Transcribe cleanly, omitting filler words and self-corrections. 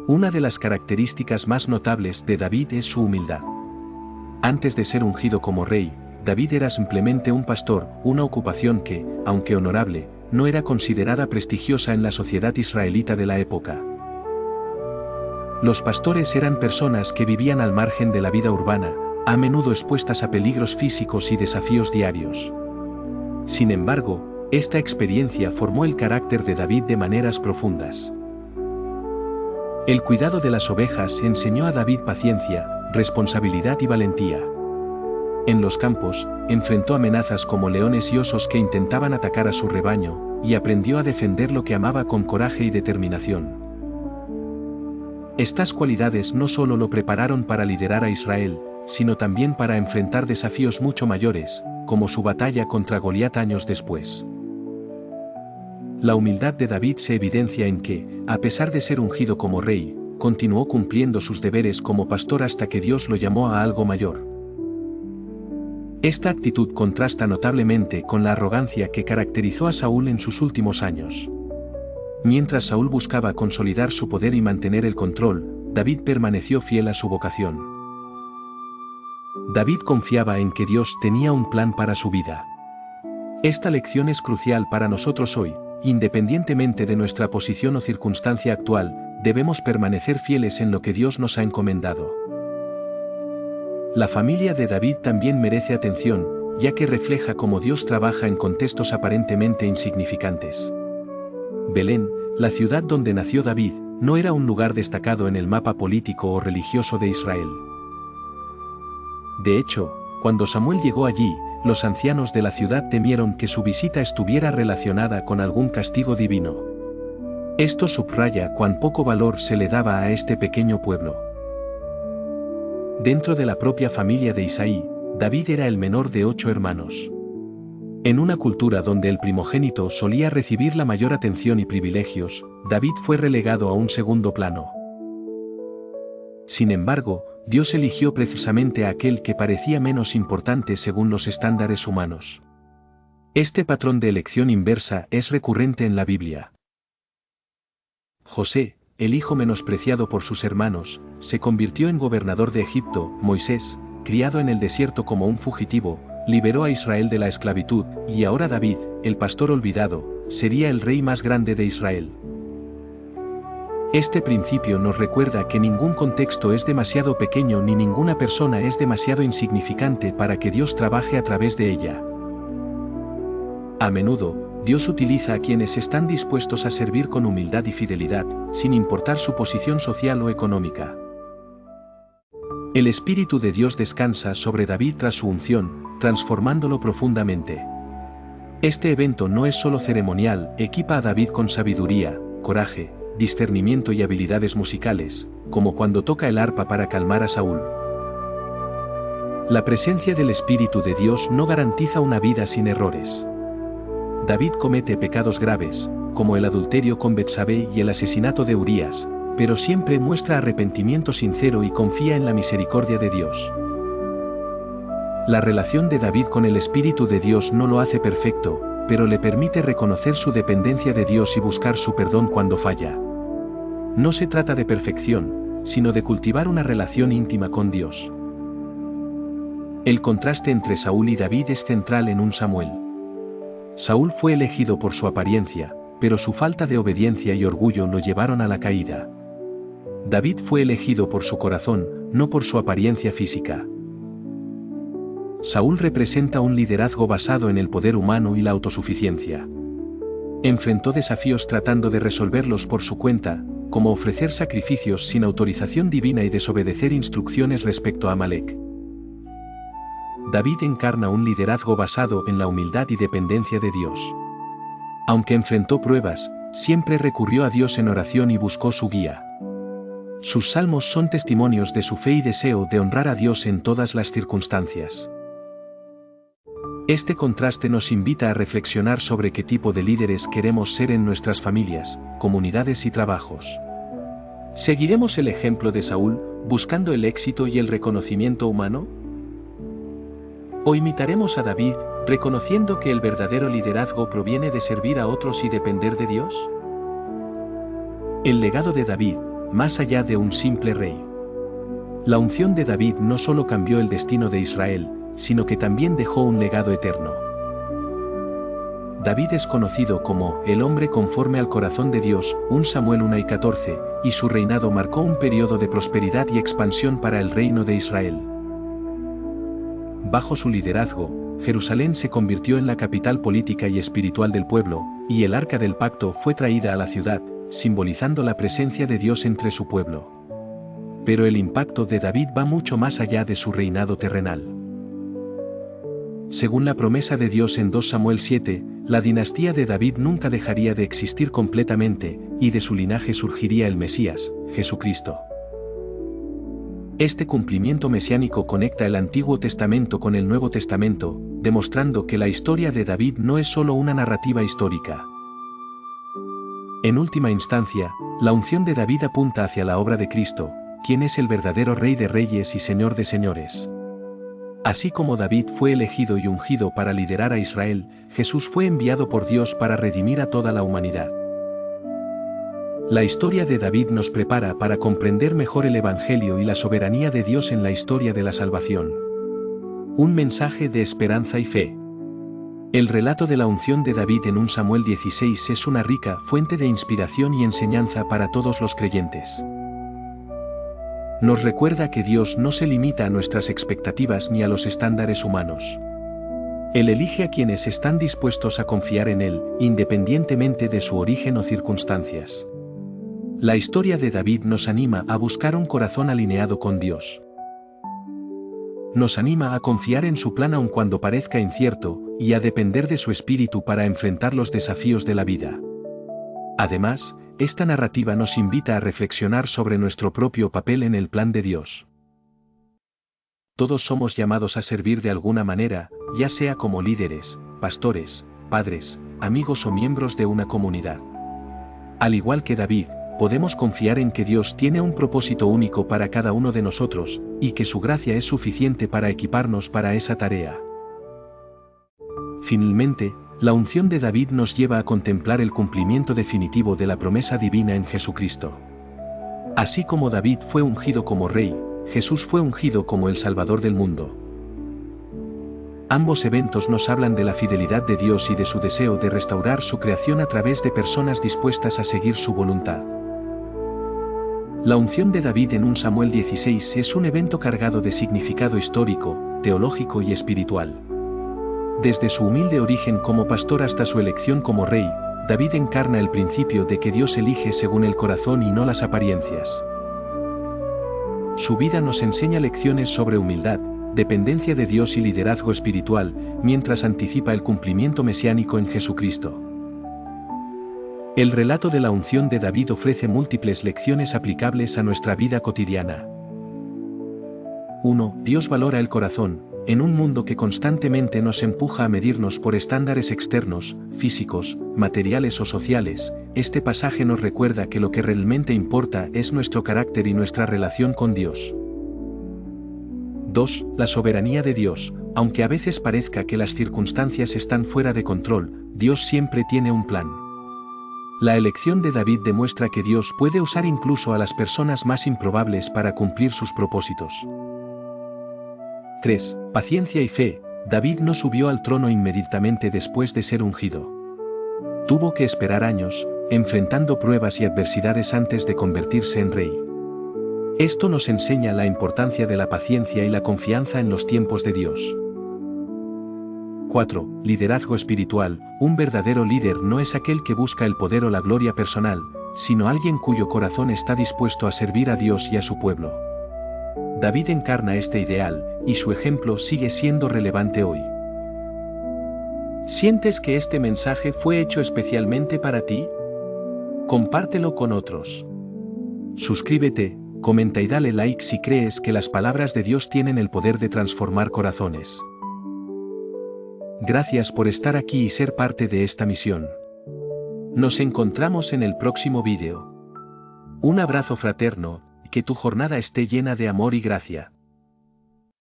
Una de las características más notables de David es su humildad. Antes de ser ungido como rey, David era simplemente un pastor, una ocupación que, aunque honorable, no era considerada prestigiosa en la sociedad israelita de la época. Los pastores eran personas que vivían al margen de la vida urbana, a menudo expuestas a peligros físicos y desafíos diarios. Sin embargo, esta experiencia formó el carácter de David de maneras profundas. El cuidado de las ovejas enseñó a David paciencia, responsabilidad y valentía. En los campos, enfrentó amenazas como leones y osos que intentaban atacar a su rebaño, y aprendió a defender lo que amaba con coraje y determinación. Estas cualidades no solo lo prepararon para liderar a Israel, sino también para enfrentar desafíos mucho mayores, como su batalla contra Goliat años después. La humildad de David se evidencia en que, a pesar de ser ungido como rey, continuó cumpliendo sus deberes como pastor hasta que Dios lo llamó a algo mayor. Esta actitud contrasta notablemente con la arrogancia que caracterizó a Saúl en sus últimos años. Mientras Saúl buscaba consolidar su poder y mantener el control, David permaneció fiel a su vocación. David confiaba en que Dios tenía un plan para su vida. Esta lección es crucial para nosotros hoy. Independientemente de nuestra posición o circunstancia actual, debemos permanecer fieles en lo que Dios nos ha encomendado. La familia de David también merece atención, ya que refleja cómo Dios trabaja en contextos aparentemente insignificantes. Belén, la ciudad donde nació David, no era un lugar destacado en el mapa político o religioso de Israel. De hecho, cuando Samuel llegó allí, los ancianos de la ciudad temieron que su visita estuviera relacionada con algún castigo divino. Esto subraya cuán poco valor se le daba a este pequeño pueblo. Dentro de la propia familia de Isaí, David era el menor de 8 hermanos. En una cultura donde el primogénito solía recibir la mayor atención y privilegios, David fue relegado a un segundo plano. Sin embargo, Dios eligió precisamente a aquel que parecía menos importante según los estándares humanos. Este patrón de elección inversa es recurrente en la Biblia. José, el hijo menospreciado por sus hermanos, se convirtió en gobernador de Egipto. Moisés, criado en el desierto como un fugitivo, liberó a Israel de la esclavitud, y ahora David, el pastor olvidado, sería el rey más grande de Israel. Este principio nos recuerda que ningún contexto es demasiado pequeño ni ninguna persona es demasiado insignificante para que Dios trabaje a través de ella. A menudo, Dios utiliza a quienes están dispuestos a servir con humildad y fidelidad, sin importar su posición social o económica. El Espíritu de Dios descansa sobre David tras su unción, transformándolo profundamente. Este evento no es solo ceremonial, equipa a David con sabiduría, coraje, discernimiento y habilidades musicales, como cuando toca el arpa para calmar a Saúl. La presencia del Espíritu de Dios no garantiza una vida sin errores. David comete pecados graves, como el adulterio con Betsabé y el asesinato de Urías, pero siempre muestra arrepentimiento sincero y confía en la misericordia de Dios. La relación de David con el Espíritu de Dios no lo hace perfecto, pero le permite reconocer su dependencia de Dios y buscar su perdón cuando falla. No se trata de perfección, sino de cultivar una relación íntima con Dios. El contraste entre Saúl y David es central en 1 Samuel. Saúl fue elegido por su apariencia, pero su falta de obediencia y orgullo lo llevaron a la caída. David fue elegido por su corazón, no por su apariencia física. Saúl representa un liderazgo basado en el poder humano y la autosuficiencia. Enfrentó desafíos tratando de resolverlos por su cuenta, como ofrecer sacrificios sin autorización divina y desobedecer instrucciones respecto a Amalek. David encarna un liderazgo basado en la humildad y dependencia de Dios. Aunque enfrentó pruebas, siempre recurrió a Dios en oración y buscó su guía. Sus salmos son testimonios de su fe y deseo de honrar a Dios en todas las circunstancias. Este contraste nos invita a reflexionar sobre qué tipo de líderes queremos ser en nuestras familias, comunidades y trabajos. ¿Seguiremos el ejemplo de Saúl, buscando el éxito y el reconocimiento humano? ¿O imitaremos a David, reconociendo que el verdadero liderazgo proviene de servir a otros y depender de Dios? El legado de David, más allá de un simple rey. La unción de David no solo cambió el destino de Israel, sino que también dejó un legado eterno. David es conocido como el hombre conforme al corazón de Dios, 1 Samuel 1:14, y su reinado marcó un periodo de prosperidad y expansión para el reino de Israel. Bajo su liderazgo, Jerusalén se convirtió en la capital política y espiritual del pueblo, y el arca del pacto fue traída a la ciudad, simbolizando la presencia de Dios entre su pueblo. Pero el impacto de David va mucho más allá de su reinado terrenal. Según la promesa de Dios en 2 Samuel 7, la dinastía de David nunca dejaría de existir completamente, y de su linaje surgiría el Mesías, Jesucristo. Este cumplimiento mesiánico conecta el Antiguo Testamento con el Nuevo Testamento, demostrando que la historia de David no es solo una narrativa histórica. En última instancia, la unción de David apunta hacia la obra de Cristo, quien es el verdadero Rey de Reyes y Señor de Señores. Así como David fue elegido y ungido para liderar a Israel, Jesús fue enviado por Dios para redimir a toda la humanidad. La historia de David nos prepara para comprender mejor el Evangelio y la soberanía de Dios en la historia de la salvación. Un mensaje de esperanza y fe. El relato de la unción de David en 1 Samuel 16 es una rica fuente de inspiración y enseñanza para todos los creyentes. Nos recuerda que Dios no se limita a nuestras expectativas ni a los estándares humanos. Él elige a quienes están dispuestos a confiar en Él, independientemente de su origen o circunstancias. La historia de David nos anima a buscar un corazón alineado con Dios. Nos anima a confiar en su plan aun cuando parezca incierto, y a depender de su espíritu para enfrentar los desafíos de la vida. Además, esta narrativa nos invita a reflexionar sobre nuestro propio papel en el plan de Dios. Todos somos llamados a servir de alguna manera, ya sea como líderes, pastores, padres, amigos o miembros de una comunidad. Al igual que David, podemos confiar en que Dios tiene un propósito único para cada uno de nosotros, y que su gracia es suficiente para equiparnos para esa tarea. Finalmente, la unción de David nos lleva a contemplar el cumplimiento definitivo de la promesa divina en Jesucristo. Así como David fue ungido como rey, Jesús fue ungido como el Salvador del mundo. Ambos eventos nos hablan de la fidelidad de Dios y de su deseo de restaurar su creación a través de personas dispuestas a seguir su voluntad. La unción de David en 1 Samuel 16 es un evento cargado de significado histórico, teológico y espiritual. Desde su humilde origen como pastor hasta su elección como rey, David encarna el principio de que Dios elige según el corazón y no las apariencias. Su vida nos enseña lecciones sobre humildad, dependencia de Dios y liderazgo espiritual, mientras anticipa el cumplimiento mesiánico en Jesucristo. El relato de la unción de David ofrece múltiples lecciones aplicables a nuestra vida cotidiana. 1. Dios valora el corazón. En un mundo que constantemente nos empuja a medirnos por estándares externos, físicos, materiales o sociales, este pasaje nos recuerda que lo que realmente importa es nuestro carácter y nuestra relación con Dios. 2. La soberanía de Dios. Aunque a veces parezca que las circunstancias están fuera de control, Dios siempre tiene un plan. La elección de David demuestra que Dios puede usar incluso a las personas más improbables para cumplir sus propósitos. 3. Paciencia y fe. David no subió al trono inmediatamente después de ser ungido. Tuvo que esperar años, enfrentando pruebas y adversidades antes de convertirse en rey. Esto nos enseña la importancia de la paciencia y la confianza en los tiempos de Dios. 4. Liderazgo espiritual. Un verdadero líder no es aquel que busca el poder o la gloria personal, sino alguien cuyo corazón está dispuesto a servir a Dios y a su pueblo. David encarna este ideal, y su ejemplo sigue siendo relevante hoy. ¿Sientes que este mensaje fue hecho especialmente para ti? Compártelo con otros. Suscríbete, comenta y dale like si crees que las palabras de Dios tienen el poder de transformar corazones. Gracias por estar aquí y ser parte de esta misión. Nos encontramos en el próximo vídeo. Un abrazo fraterno, que tu jornada esté llena de amor y gracia.